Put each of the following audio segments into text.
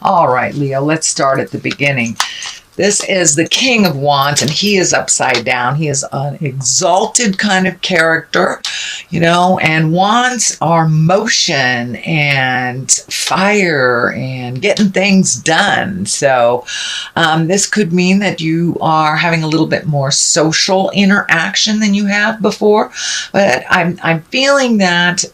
All right, Leo, let's start at the beginning. This is the King of Wands, and he is upside down. He is an exalted kind of character, and wands are motion and fire and getting things done. So this could mean that you are having a little bit more social interaction than you have before. But I'm feeling that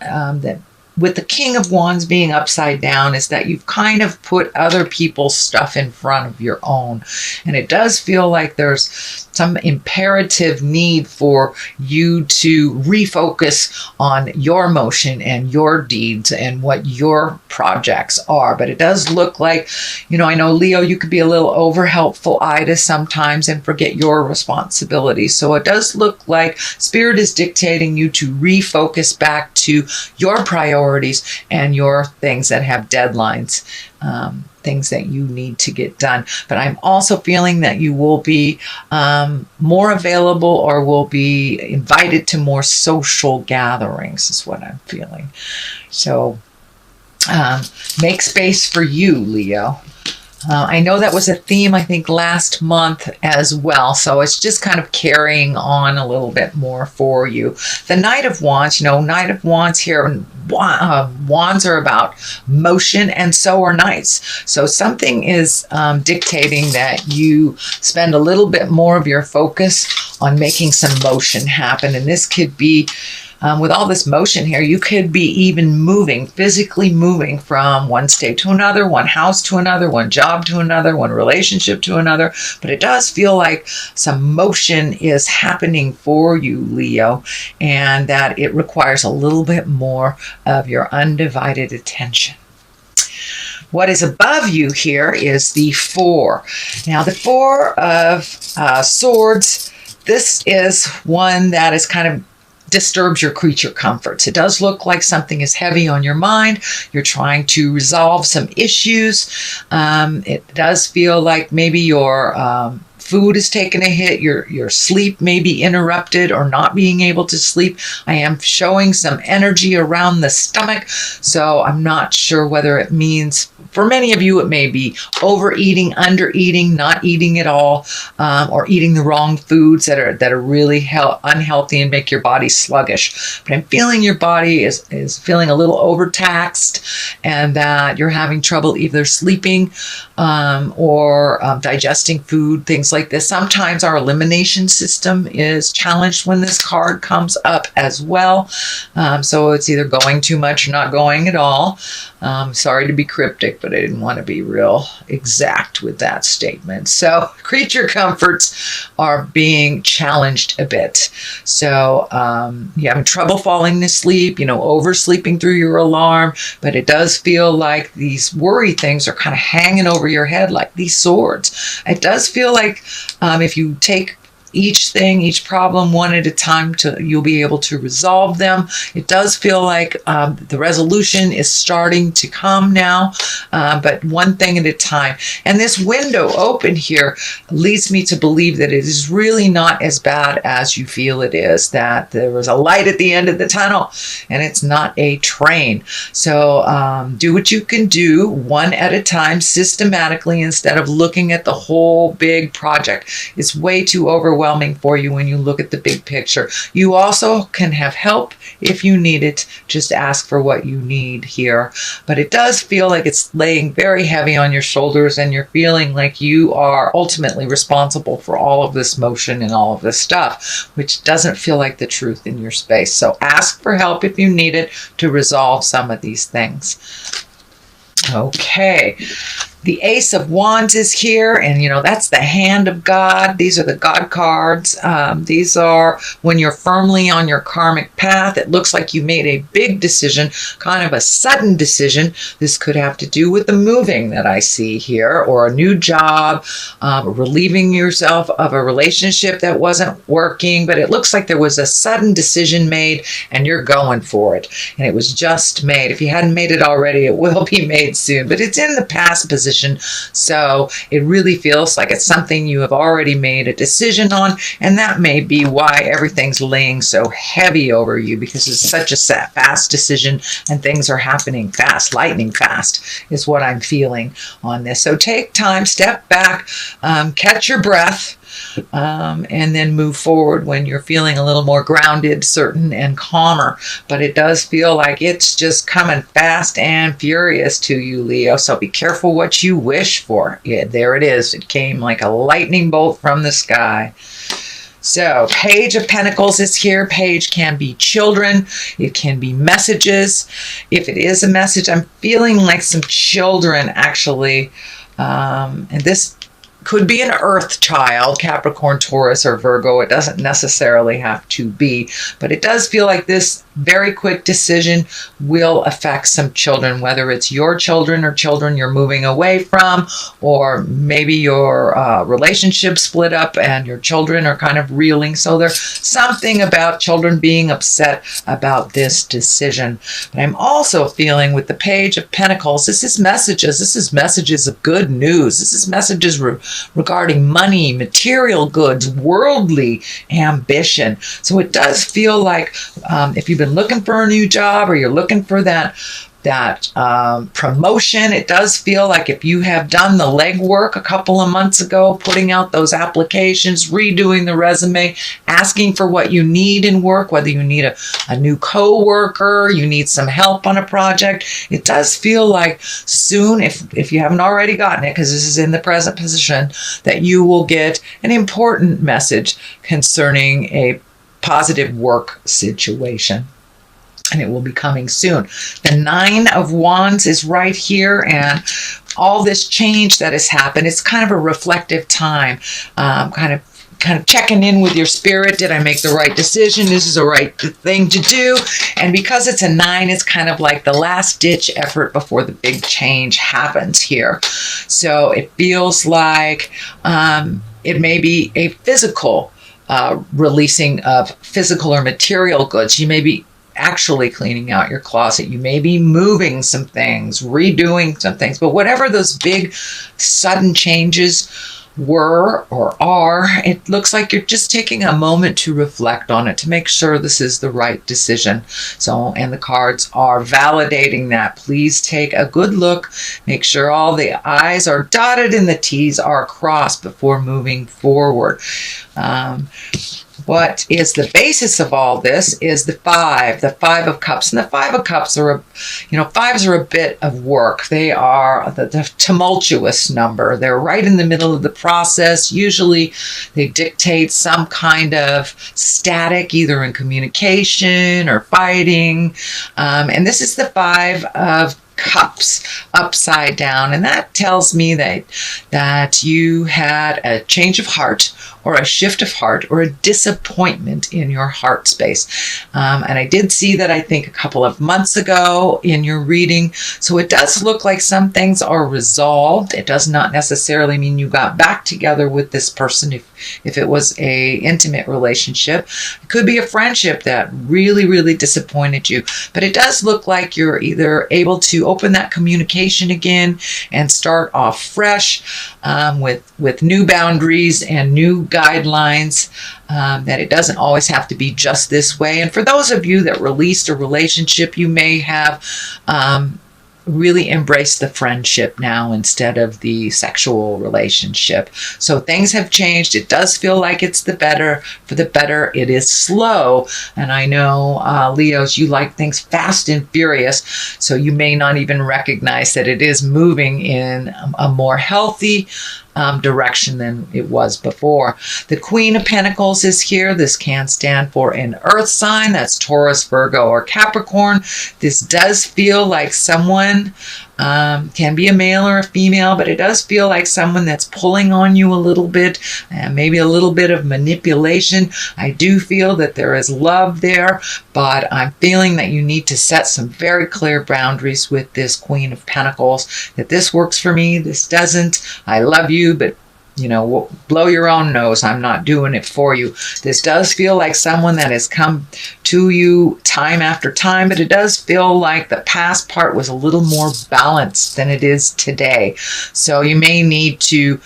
with the King of Wands being upside down is that you've kind of put other people's stuff in front of your own. And it does feel like there's some imperative need for you to refocus on your motion and your deeds and what your projects are. But it does look like, I know, Leo, you could be a little over helpful Ida sometimes and forget your responsibilities. So it does look like Spirit is dictating you to refocus back to your priorities and your things that have deadlines, things that you need to get done. But I'm also feeling that you will be more available or will be invited to more social gatherings is what I'm feeling. So make space for you, Leo. I know that was a theme, I think, last month as well. So it's just kind of carrying on a little bit more for you. The Knight of Wands, Knight of Wands here, wands are about motion, and so are knights. So something is dictating that you spend a little bit more of your focus on making some motion happen. And this could be with all this motion here, you could be even physically moving from one state to another, one house to another, one job to another, one relationship to another. But it does feel like some motion is happening for you, Leo, and that it requires a little bit more of your undivided attention. What is above you here is the Four. Now, the Four of Swords, this is one that is kind of disturbs your creature comforts. It does look like something is heavy on your mind. You're trying to resolve some issues. It does feel like maybe your food is taking a hit, your sleep may be interrupted or not being able to sleep. I am showing some energy around the stomach, so I'm not sure whether it means, for many of you, it may be overeating, undereating, not eating at all, or eating the wrong foods that are really unhealthy and make your body sluggish. But I'm feeling your body is feeling a little overtaxed, and that you're having trouble either sleeping or digesting food, things like this. Sometimes our elimination system is challenged when this card comes up as well. So it's either going too much or not going at all. Sorry to be cryptic, but I didn't want to be real exact with that statement. So creature comforts are being challenged a bit. So you're having trouble falling asleep, oversleeping through your alarm, but it does feel like these worry things are kind of hanging over your head like these swords. It does feel like if you take each problem one at a time, you'll be able to resolve them. It does feel like the resolution is starting to come now, but one thing at a time. And this window open here leads me to believe that it is really not as bad as you feel it is, that there is a light at the end of the tunnel and it's not a train. So do what you can do one at a time, systematically, instead of looking at the whole big project. It's way too overwhelming for you when you look at the big picture. You also can have help if you need it. Just ask for what you need here. But it does feel like it's laying very heavy on your shoulders, and you're feeling like you are ultimately responsible for all of this motion and all of this stuff, which doesn't feel like the truth in your space. So ask for help if you need it to resolve some of these things. Okay. The Ace of Wands is here, and that's the hand of God. These are the God cards. These are when you're firmly on your karmic path. It looks like you made a big decision, kind of a sudden decision. This could have to do with the moving that I see here, or a new job, relieving yourself of a relationship that wasn't working, but it looks like there was a sudden decision made and you're going for it. And it was just made. If you hadn't made it already, it will be made soon, but it's in the past position. position. So it really feels like it's something you have already made a decision on, and that may be why everything's laying so heavy over you, because it's such a fast decision and things are happening fast, lightning fast is what I'm feeling on this. So take time, step back, catch your breath, and then move forward when you're feeling a little more grounded, certain, and calmer. But it does feel like it's just coming fast and furious to you, Leo. So be careful what you wish for. Yeah, there it is. It came like a lightning bolt from the sky. So Page of Pentacles is here. Page can be children. It can be messages. If it is a message, I'm feeling like some children actually. And this could be an earth child, Capricorn, Taurus, or Virgo. It doesn't necessarily have to be, but it does feel like this very quick decision will affect some children, whether it's your children or children you're moving away from, or maybe your relationship split up and your children are kind of reeling. So there's something about children being upset about this decision. But I'm also feeling with the Page of Pentacles, this is messages. This is messages of good news. This is messages regarding money, material goods, worldly ambition. So it does feel like if you've been looking for a new job or you're looking for that promotion, it does feel like if you have done the legwork a couple of months ago, putting out those applications, redoing the resume, asking for what you need in work, whether you need a new co-worker, you need some help on a project, it does feel like soon, if you haven't already gotten it, because this is in the present position, that you will get an important message concerning a positive work situation. And it will be coming soon. The 9 of Wands is right here, and all this change that has happened, it's kind of a reflective time, kind of checking in with your spirit. Did I make the right decision? This is the right thing to do. And because it's a 9, it's kind of like the last ditch effort before the big change happens here. So it feels like it may be a physical releasing of physical or material goods. You may be actually cleaning out your closet. You may be moving some things, redoing some things, but whatever those big sudden changes were or are, it looks like you're just taking a moment to reflect on it, to make sure this is the right decision. So, and the cards are validating that. Please take a good look, make sure all the I's are dotted and the T's are crossed before moving forward. What is the basis of all this is the 5 of Cups. And the 5 of Cups are, fives are a bit of work. They are the tumultuous number. They're right in the middle of the process. Usually they dictate some kind of static, either in communication or fighting. And this is the 5 of Cups upside down, and that tells me that you had a change of heart or a shift of heart or a disappointment in your heart space. And I did see that, I think, a couple of months ago in your reading. So it does look like some things are resolved. It does not necessarily mean you got back together with this person if it was a intimate relationship. It could be a friendship that really, really disappointed you. But it does look like you're either able to open that communication again and start off fresh with new boundaries and new guidelines, that it doesn't always have to be just this way. And for those of you that released a relationship, you may have really embraced the friendship now instead of the sexual relationship. So things have changed. It does feel like it's the better. For the better, it is slow. And I know, Leos, you like things fast and furious, so you may not even recognize that it is moving in a more healthy direction than it was before. The Queen of Pentacles is here. This can stand for an earth sign. That's Taurus, Virgo, or Capricorn. This does feel like someone, can be a male or a female, but it does feel like someone that's pulling on you a little bit, and maybe a little bit of manipulation. I do feel that there is love there, but I'm feeling that you need to set some very clear boundaries with this Queen of Pentacles, that this works for me, this doesn't. I love you, but blow your own nose. I'm not doing it for you. This does feel like someone that has come to you time after time, but it does feel like the past part was a little more balanced than it is today. So you may need to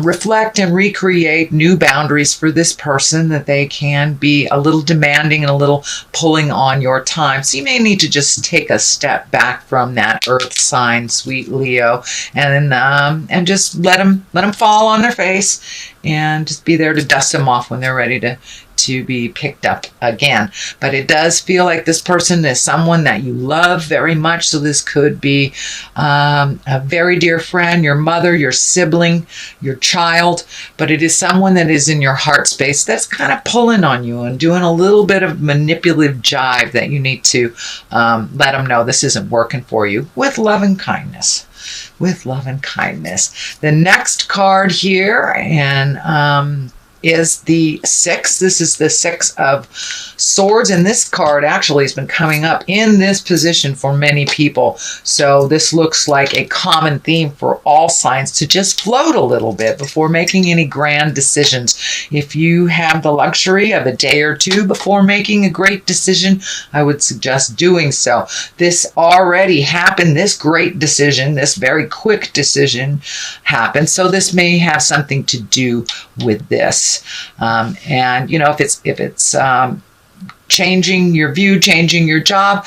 reflect and recreate new boundaries for this person, that they can be a little demanding and a little pulling on your time. So you may need to just take a step back from that earth sign, sweet Leo, and just let them fall on their face, and just be there to dust them off when they're ready to be picked up again. But it does feel like this person is someone that you love very much. So this could be a very dear friend, your mother, your sibling, your child, but it is someone that is in your heart space that's kind of pulling on you and doing a little bit of manipulative jive, that you need to let them know this isn't working for you, with love and kindness. With love and kindness. The next card here, and is the 6. This is the 6 of Swords, and this card actually has been coming up in this position for many people. So this looks like a common theme for all signs, to just float a little bit before making any grand decisions. If you have the luxury of a day or two before making a great decision, I would suggest doing so. This already happened. This great decision, this very quick decision happened. So this may have something to do with this. And if it's changing your view, changing your job,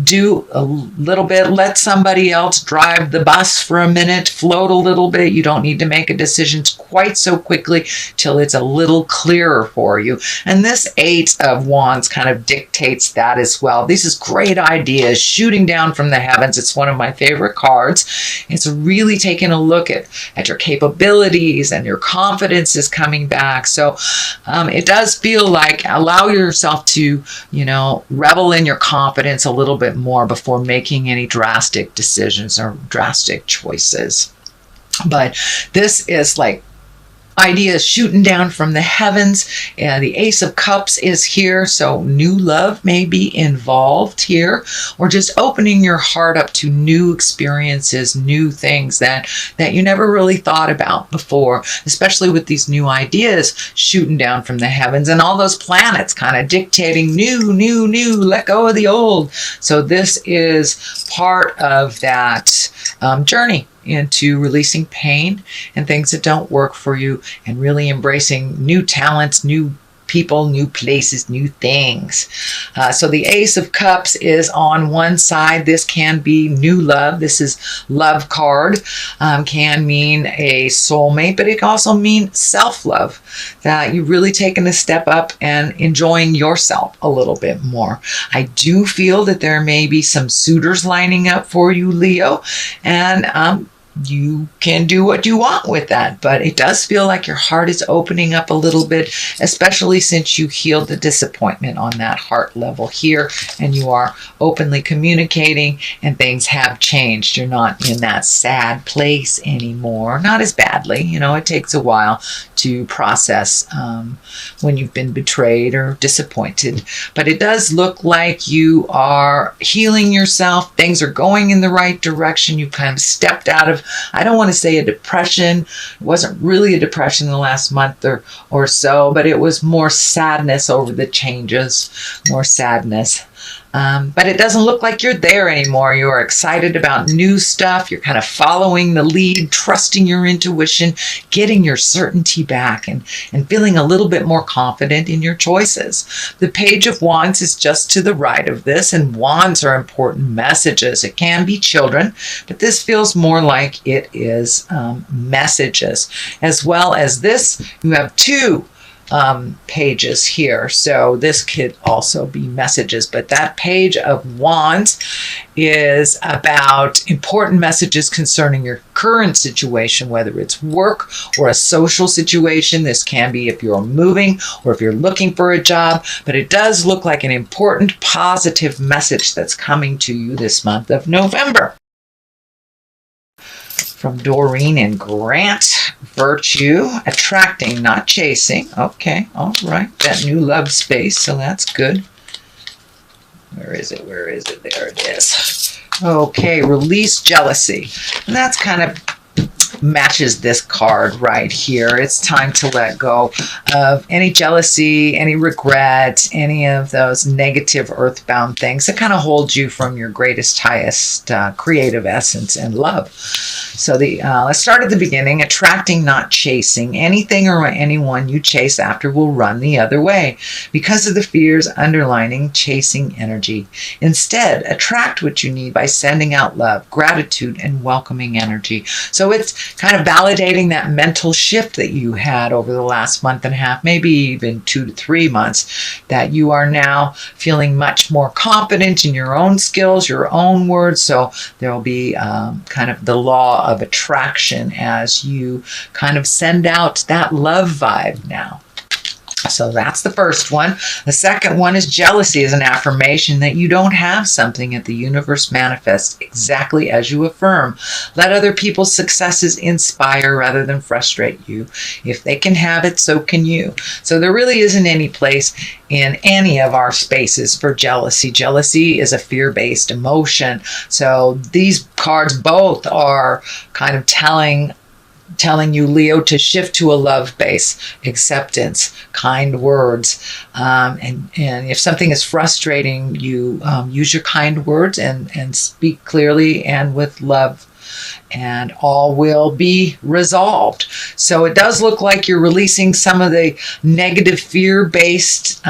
do a little bit, let somebody else drive the bus for a minute, float a little bit. You don't need to make a decision quite so quickly till it's a little clearer for you. And this 8 of Wands kind of dictates that as well. This is great ideas shooting down from the heavens. It's one of my favorite cards. It's really taking a look at your capabilities, and your confidence is coming back. So it does feel like, allow yourself to, revel in your confidence a little bit more before making any drastic decisions or drastic choices. But this is like ideas shooting down from the heavens. The Ace of Cups is here, so new love may be involved here, or just opening your heart up to new experiences, new things that you never really thought about before, especially with these new ideas shooting down from the heavens, and all those planets kind of dictating new, let go of the old. So this is part of that journey into releasing pain and things that don't work for you, and really embracing new talents, new people, new places, new things. So the Ace of Cups is on one side. This can be new love. This is love card. Can mean a soulmate, but it can also mean self-love, that you've really taken a step up and enjoying yourself a little bit more. I do feel that there may be some suitors lining up for you, Leo, and you can do what you want with that, but it does feel like your heart is opening up a little bit, especially since you healed the disappointment on that heart level here, and you are openly communicating, and things have changed. You're not in that sad place anymore, not as badly. It takes a while to process when you've been betrayed or disappointed, but it does look like you are healing yourself. Things are going in the right direction. You've kind of stepped out of, I don't want to say a depression. It wasn't really a depression in the last month or so, but it was more sadness over the changes, more sadness. But it doesn't look like you're there anymore. You're excited about new stuff. You're kind of following the lead, trusting your intuition, getting your certainty back, and feeling a little bit more confident in your choices. The Page of Wands is just to the right of this, and wands are important messages. It can be children, but this feels more like it is messages. As well as this, you have 2 pages here, so this could also be messages, but that Page of Wands is about important messages concerning your current situation, whether it's work or a social situation. This can be if you're moving or if you're looking for a job, but it does look like an important positive message that's coming to you this month of November. From Doreen and Grant, virtue, attracting, not chasing. Okay, all right. That new love space, so that's good. Where is it? There it is. Okay, release jealousy. And that's kind of matches this card right here. It's time to let go of any jealousy, any regret, any of those negative earthbound things that kind of hold you from your greatest, highest creative essence and love. So let's start at the beginning. Attracting, not chasing. Anything or anyone you chase after will run the other way because of the fears underlining chasing energy. Instead, attract what you need by sending out love, gratitude, and welcoming energy. So it's kind of validating that mental shift that you had over the last month and a half, maybe even 2 to 3 months, that you are now feeling much more confident in your own skills, your own words. So there will be kind of the law of attraction as you kind of send out that love vibe now. So that's the first one. The second one is jealousy is an affirmation that you don't have something that the universe manifests exactly as you affirm. Let other people's successes inspire rather than frustrate you. If they can have it, so can you. So there really isn't any place in any of our spaces for jealousy. Jealousy is a fear-based emotion. So these cards both are kind of telling you, Leo, to shift to a love base, acceptance, kind words. And if something is frustrating you, use your kind words and speak clearly and with love, and all will be resolved. So it does look like you're releasing some of the negative fear-based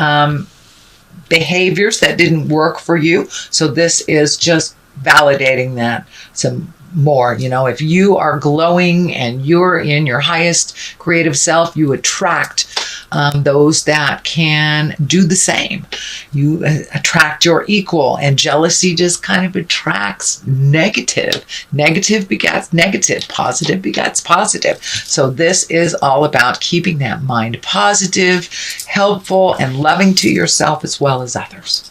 behaviors that didn't work for you. So this is just validating that some more. If you are glowing and you're in your highest creative self, you attract those that can do the same. You attract your equal, and jealousy just kind of attracts negative. Negative begets negative. Positive begets positive. So this is all about keeping that mind positive, helpful, and loving to yourself as well as others.